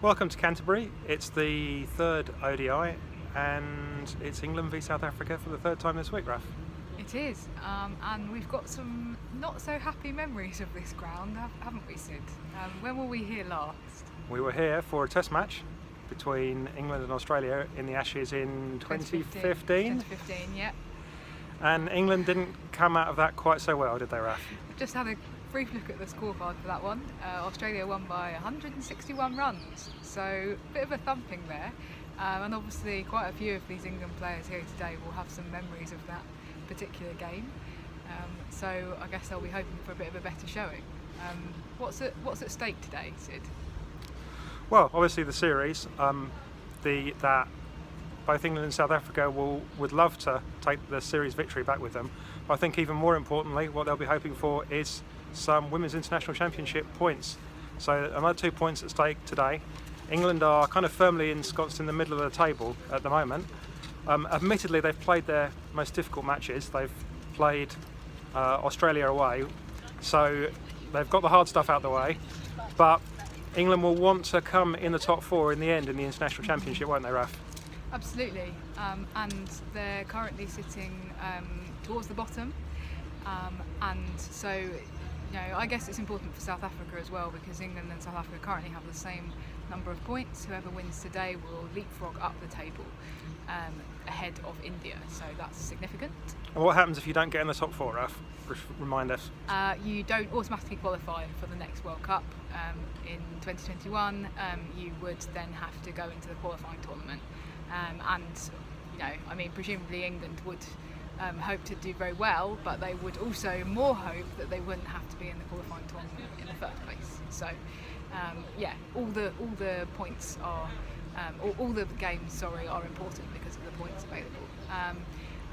Welcome to Canterbury. It's the third ODI and it's England v South Africa for the third time this week, Raf. It is, and we've got some not so happy memories of this ground, haven't we, Sid? When were we here last? We were here for a test match between England and Australia in the Ashes in 2015. 2015, yeah. And England didn't come out of that quite so well, did they, Raf? Just had a brief look at the scorecard for that one. Australia won by 161 runs, so a bit of a thumping there. And obviously quite a few of these England players here today will have some memories of that particular game. So I guess they'll be hoping for a bit of a better showing. What's at stake today, Sid? Well, obviously the series, that both England and South Africa would love to take the series victory back with them. But I think even more importantly, what they'll be hoping for is some Women's International Championship points. So another 2 points at stake today. England are kind of firmly ensconced in the middle of the table at the moment. Admittedly, they've played their most difficult matches. They've played Australia away, so they've got the hard stuff out of the way. But England will want to come in the top four in the end in the International Championship, won't they, Raf? Absolutely, and they're currently sitting towards the bottom, and so I guess it's important for South Africa as well, because England and South Africa currently have the same number of points. Whoever wins today will leapfrog up the table ahead of India, so that's significant. And what happens if you don't get in the top four, Raf? Remind us. You don't automatically qualify for the next World Cup in 2021. You would then have to go into the qualifying tournament, and presumably England would hope to do very well, but they would also more hope that they wouldn't have to be in the qualifying tournament in the first place. So all the points are all the games are important because of the points available.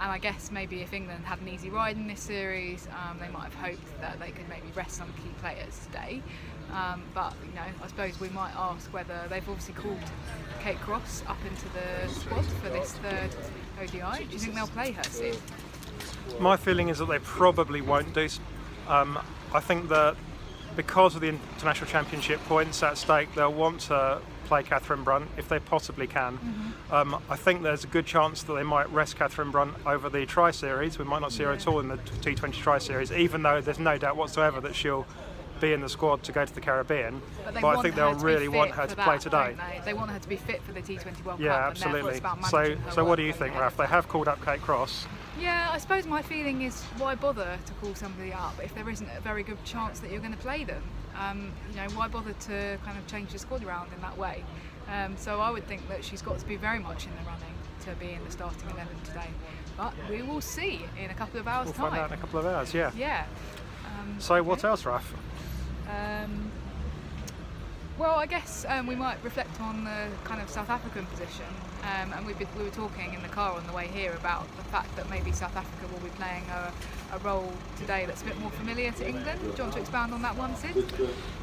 And I guess maybe if England had an easy ride in this series, they might have hoped that they could maybe rest some key players today. But I suppose we might ask whether they've obviously called Kate Cross up into the squad for this third ODI. Do you think they'll play her, Sid? My feeling is that they probably won't do. I think that because of the International Championship points at stake, they'll want to play Catherine Brunt if they possibly can. Mm-hmm. I think there's a good chance that they might rest Catherine Brunt over the Tri-Series. We might not see her at all in the T20 Tri-Series, even though there's no doubt whatsoever that she'll be in the squad to go to the Caribbean. But I think they'll really want her to play today. They want her to be fit for the T20 World Cup. Yeah, absolutely. So what do you think, Raf? They have called up Kate Cross. Yeah, I suppose my feeling is, why bother to call somebody up if there isn't a very good chance that you're going to play them? Why bother to kind of change the squad around in that way? So I would think that she's got to be very much in the running to be in the starting 11 today. But we will see in a couple of hours' time. We'll find out in a couple of hours, yeah. Yeah. So what else, Raf? Well, I guess we might reflect on the kind of South African position, and we were talking in the car on the way here about the fact that maybe South Africa will be playing a role today that's a bit more familiar to England. Do you want to expand on that one, Sid?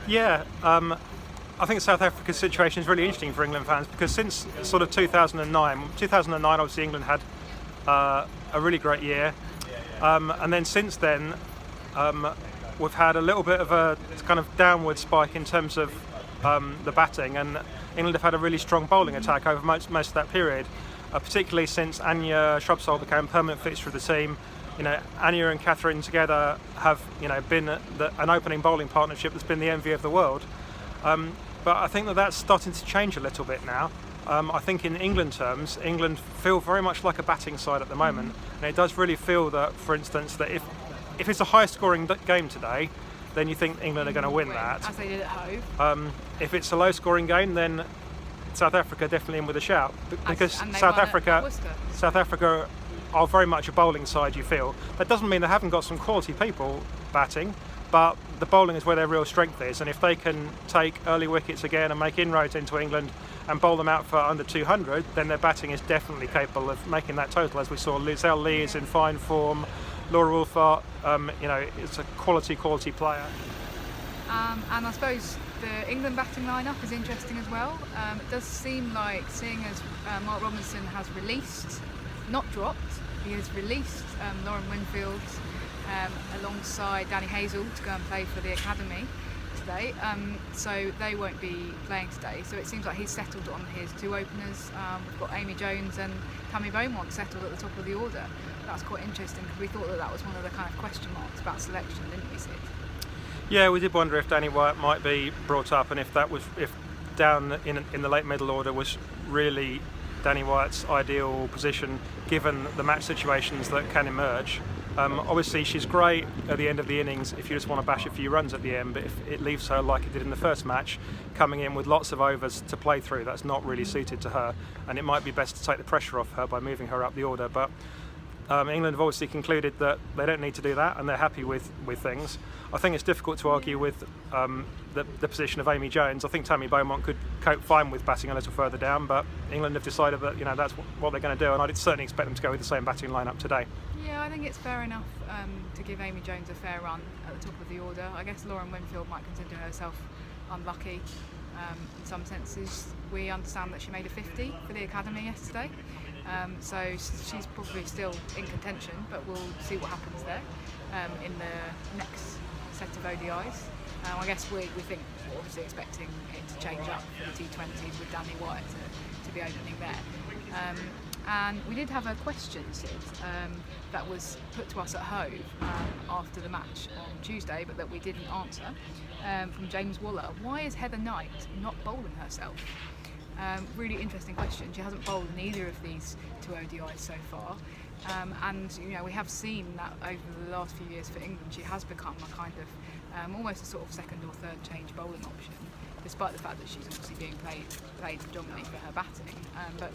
Yeah, I think South Africa's situation is really interesting for England fans, because since sort of 2009 obviously England had a really great year, and then since then we've had a little bit of a kind of downward spike in terms of the batting, and England have had a really strong bowling attack over most of that period, particularly since Anya Shrubsole became permanent fixture of the team. Anya and Catherine together have been an opening bowling partnership that's been the envy of the world. But I think that's starting to change a little bit now. I think in England terms, England feel very much like a batting side at the moment, and it does really feel that, for instance, that if it's a high-scoring game today, then you think England are going to win that. As they did at home. If it's a low-scoring game, then South Africa definitely in with a shout, because South Africa are very much a bowling side. You feel that doesn't mean they haven't got some quality people batting, but the bowling is where their real strength is, and if they can take early wickets again and make inroads into England and bowl them out for under 200, then their batting is definitely capable of making that total. As we saw, Lizelle Lee is in fine form. Laura Wolfart, is a quality player. And I suppose the England batting lineup is interesting as well. It does seem like, seeing as Mark Robinson has released, not dropped, he has released Lauren Winfield alongside Danny Hazel to go and play for the academy. yesterday, so they won't be playing today. So it seems like he's settled on his two openers. We've got Amy Jones and Tammy Beaumont settled at the top of the order. That's quite interesting because we thought that that was one of the kind of question marks about selection, didn't we, Sid? Yeah, we did wonder if Danny Wyatt might be brought up, and if down in the late middle order was really Danny Wyatt's ideal position given the match situations that can emerge. Obviously she's great at the end of the innings if you just want to bash a few runs at the end, but if it leaves her like it did in the first match, coming in with lots of overs to play through, that's not really suited to her, and it might be best to take the pressure off her by moving her up the order. But England have obviously concluded that they don't need to do that and they're happy with things. I think it's difficult to argue with the position of Amy Jones. I think Tammy Beaumont could cope fine with batting a little further down, but England have decided that that's what they're going to do, and I'd certainly expect them to go with the same batting lineup today. Yeah, I think it's fair enough to give Amy Jones a fair run at the top of the order. I guess Lauren Winfield might consider herself unlucky in some senses. We understand that she made a 50 for the academy yesterday, so she's probably still in contention, but we'll see what happens there in the next set of ODIs. I guess we think we're obviously expecting it to change up for the T20s with Danny Wyatt to be opening there. And we did have a question, Sid, that was put to us at Hove after the match on Tuesday, but that we didn't answer, from James Waller. Why is Heather Knight not bowling herself? Really interesting question. She hasn't bowled in either of these two ODIs so far. And we have seen that over the last few years for England, she has become a kind of almost a sort of second or third change bowling option, despite the fact that she's obviously being played predominantly for her batting. But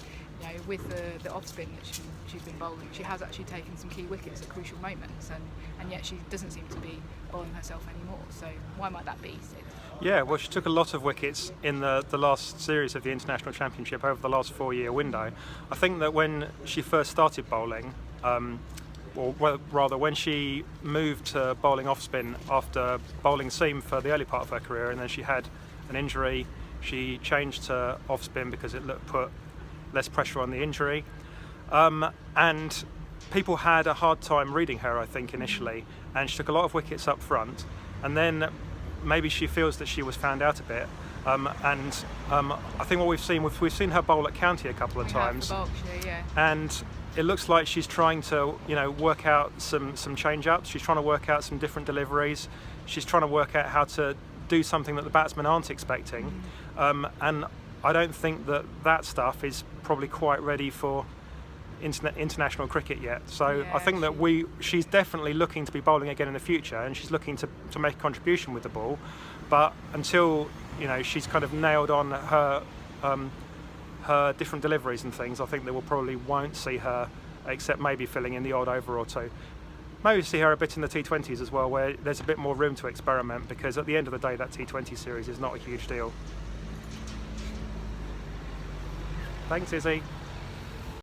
with the off spin that she's been bowling, she has actually taken some key wickets at crucial moments, and yet she doesn't seem to be bowling herself anymore. So why might that be, Sid? Yeah, well, she took a lot of wickets in the last series of the International Championship over the last 4-year window. I think that when she first started bowling, or rather when she moved to bowling off spin after bowling seam for the early part of her career, and then she had an injury, she changed to off spin because it put less pressure on the injury, and people had a hard time reading her, I think, initially, and she took a lot of wickets up front, and then maybe she feels that she was found out a bit, and I think what we've seen her bowl at county a couple of times, Berkshire, yeah. And it looks like she's trying to work out some change ups. She's trying to work out some different deliveries. She's trying to work out how to do something that the batsmen aren't expecting, and I don't think that stuff is probably quite ready for international cricket yet. So yeah, I think that she's definitely looking to be bowling again in the future, and she's looking to make a contribution with the ball. But until she's kind of nailed on her different deliveries and things, I think that we probably won't see her, except maybe filling in the odd over or two. Maybe see her a bit in the T20s as well, where there's a bit more room to experiment, because at the end of the day that T20 series is not a huge deal. Thanks, Izzy.